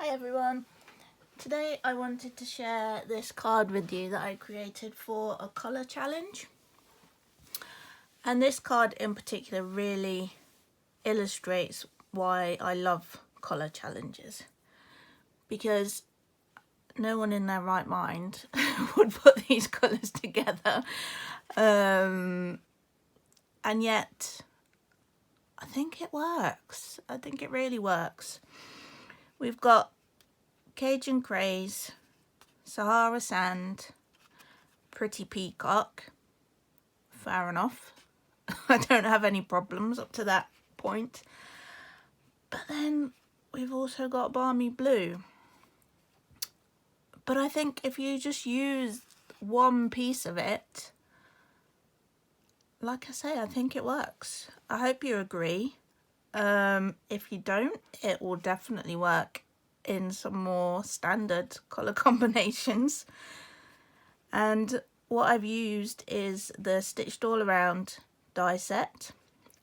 Hi everyone, today I wanted to share this card with you that I created for a colour challenge, and this card in particular really illustrates why I love colour challenges, because no one in their right mind would put these colours together, and yet I think it works. I think it really works. We've got Cajun Craze, Sahara Sand, Pretty Peacock. Fair enough. I don't have any problems up to that point. But then we've also got Balmy Blue. But I think if you just use one piece of it, like I say, I think it works. I hope you agree. If you don't, it will definitely work in some more standard colour combinations. And what I've used is the Stitched All Around die set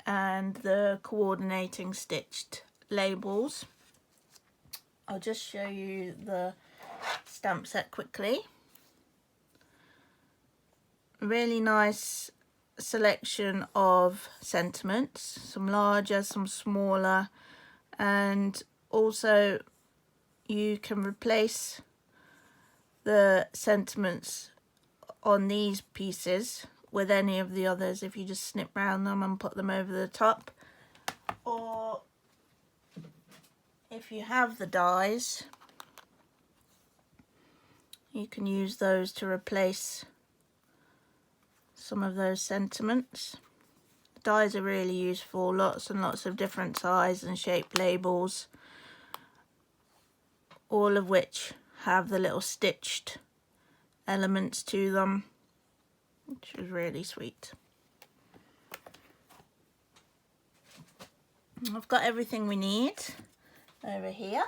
and the coordinating stitched labels. I'll just show you the stamp set quickly. Really nice selection of sentiments, some larger, some smaller, and also you can replace the sentiments on these pieces with any of the others if you just snip round them and put them over the top, or if you have the dies you can use those to replace some of those sentiments. The dies are really useful, lots and lots of different size and shape labels, all of which have the little stitched elements to them, which is really sweet. I've got everything we need over here,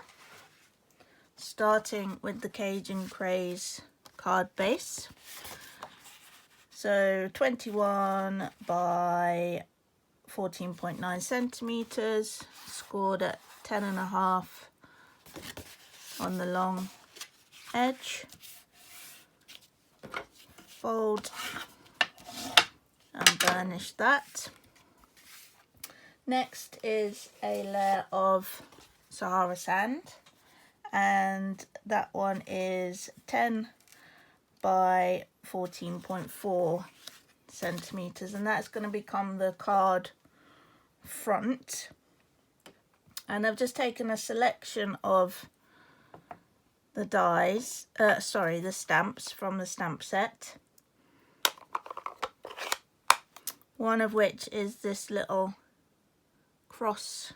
starting with the Cajun Craze card base. So 21 by 14.9 centimeters, scored at 10.5 on the long edge. Fold and burnish that. Next is a layer of Sahara Sand, and that one is 10 by 14.4 centimeters, and that's going to become the card front. And I've just taken a selection of the dies, the stamps from the stamp set, one of which is this little cross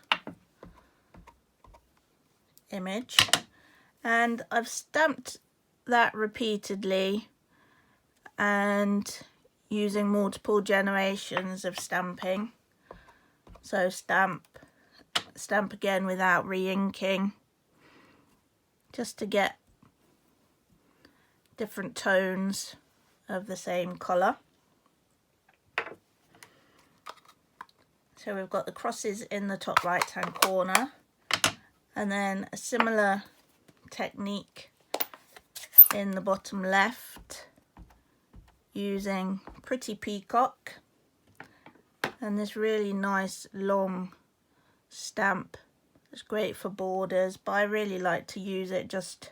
image, and I've stamped that repeatedly and using multiple generations of stamping. So stamp again without re-inking, just to get different tones of the same colour. So we've got the crosses in the top right hand corner, and then a similar technique in the bottom left using Pretty Peacock and this really nice long stamp. It's great for borders, but I really like to use it just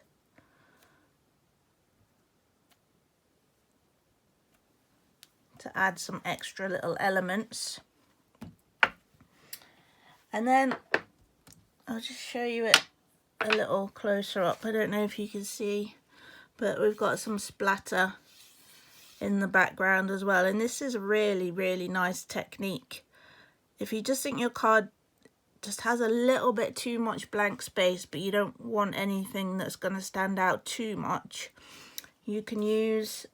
to add some extra little elements. And then I'll just show you it a little closer up. I don't know if you can see, but we've got some splatter in the background as well, and this is a really, really nice technique. If you just think your card just has a little bit too much blank space, but you don't want anything that's going to stand out too much, you can use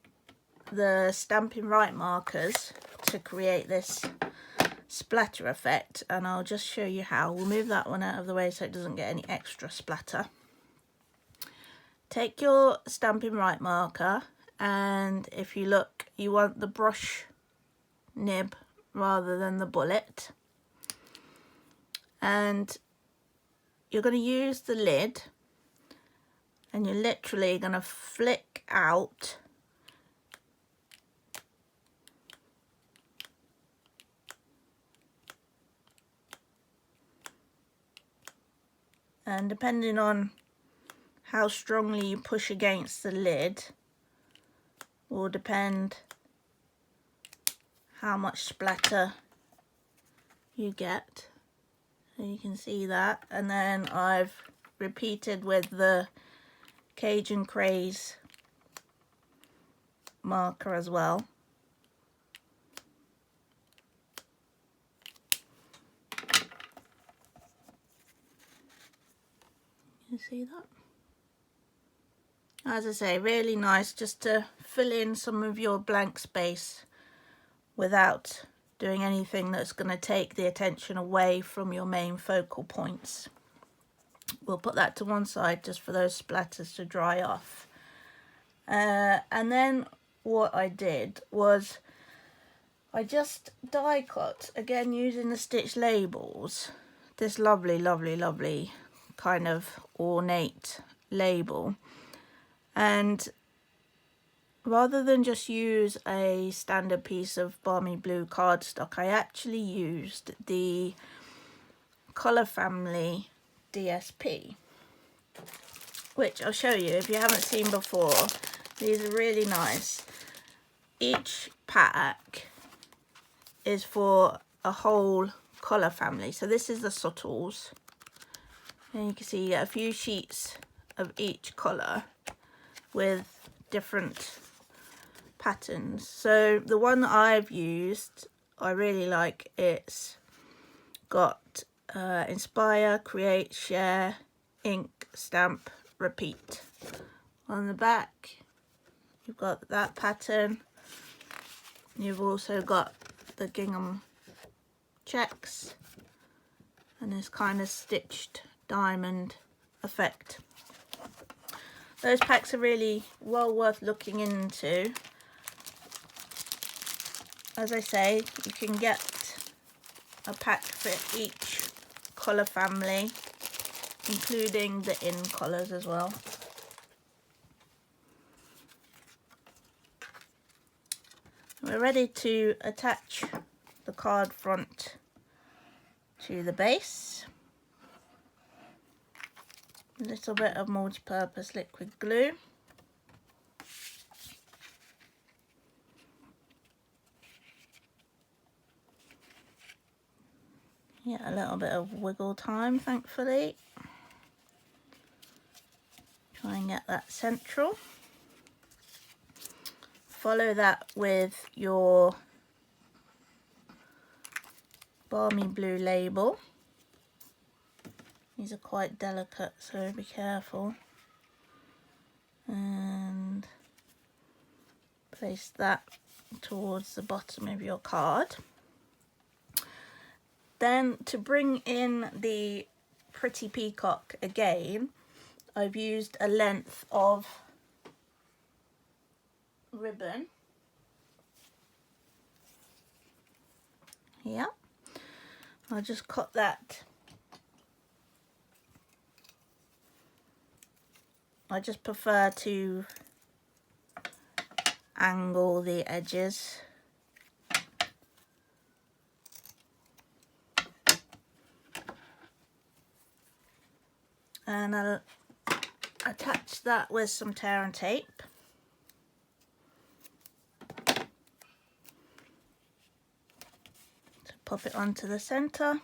the Stampin' Right markers to create this splatter effect, and I'll just show you how. We'll move that one out of the way so it doesn't get any extra splatter. Take your Stampin' Right marker, and if you look, you want the brush nib rather than the bullet, and you're going to use the lid and you're literally going to flick out and depending on how strongly you push against the lid will depend how much splatter you get. So you can see that, and then I've repeated with the Cajun Craze marker as well. You see that? As I say, really nice just to fill in some of your blank space without doing anything that's going to take the attention away from your main focal points. We'll put that to one side just for those splatters to dry off. And then what I did was I just die cut, again using the stitch labels, this lovely kind of ornate label. And rather than just use a standard piece of balmy blue cardstock, I actually used the Colour Family DSP, which I'll show you if you haven't seen before. These are really nice. Each pack is for a whole colour family. So this is the subtles, and you can see you get a few sheets of each colour with different patterns. So the one that I've used, I really like. It's got inspire, create, share, ink, stamp, repeat. On the back you've got that pattern. You've also got the gingham checks and this kind of stitched diamond effect. Those packs are really well worth looking into. As I say, you can get a pack for each colour family, including the in colours as well. We're ready to attach the card front to the base. A little bit of multi-purpose liquid glue. Yeah, a little bit of wiggle time, thankfully. Try and get that central. Follow that with your balmy blue label. These are quite delicate, so be careful. And place that towards the bottom of your card. Then to bring in the pretty peacock again, I've used a length of ribbon here. I'll just cut that. I just prefer to angle the edges. And I'll attach that with some tear and tape. So pop it onto the centre.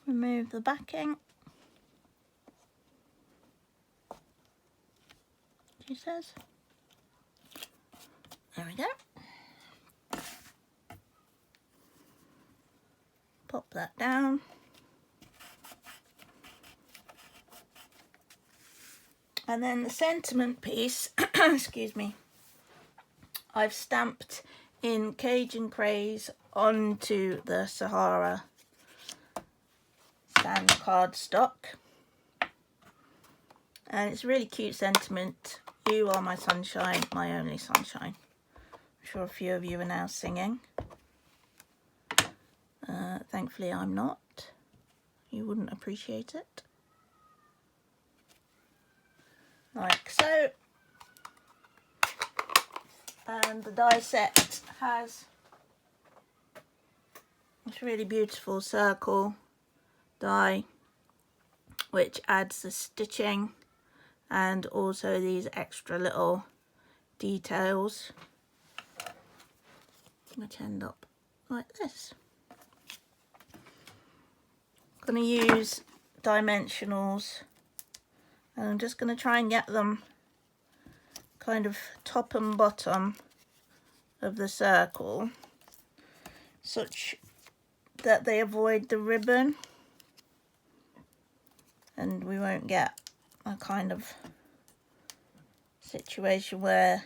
Remove the backing. She says. There we go. Pop that down. And then the sentiment piece, excuse me, I've stamped in Cajun Craze onto the Sahara sand cardstock. And it's a really cute sentiment. You are my sunshine, my only sunshine. I'm sure a few of you are now singing. Thankfully I'm not. You wouldn't appreciate it. like so. And the die set has this really beautiful circle die which adds the stitching and also these extra little details which end up like this. I'm going to use dimensionals and I'm just going to try and get them kind of top and bottom of the circle such that they avoid the ribbon and we won't get a kind of situation where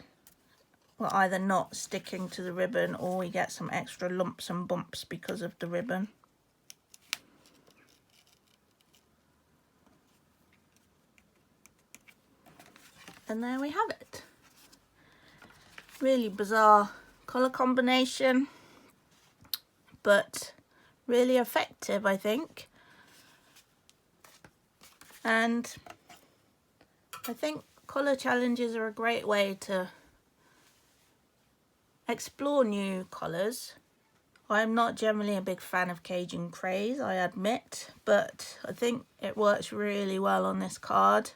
we're either not sticking to the ribbon or we get some extra lumps and bumps because of the ribbon. And there we have it. Really bizarre colour combination, but really effective, I think. And I think colour challenges are a great way to explore new colours. I'm not generally a big fan of Cajun Craze, I admit, but I think it works really well on this card.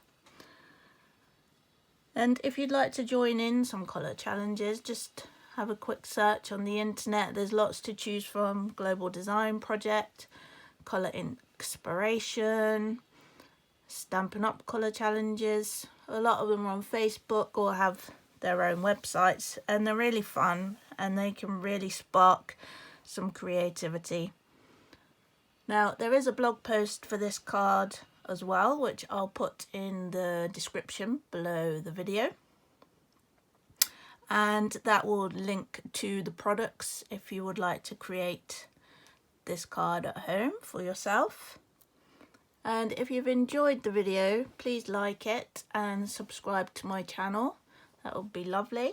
And if you'd like to join in some colour challenges, just have a quick search on the internet. There's lots to choose from: Global Design Project, Colour Inspiration, Stampin' Up colour challenges. A lot of them are on Facebook or have their own websites, and they're really fun and they can really spark some creativity. Now there is a blog post for this card as well, which I'll put in the description below the video, and that will link to the products if you would like to create this card at home for yourself. And if you've enjoyed the video, please like it and subscribe to my channel. That would be lovely.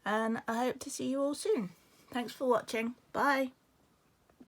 And I hope to see you all soon. Thanks for watching. Bye.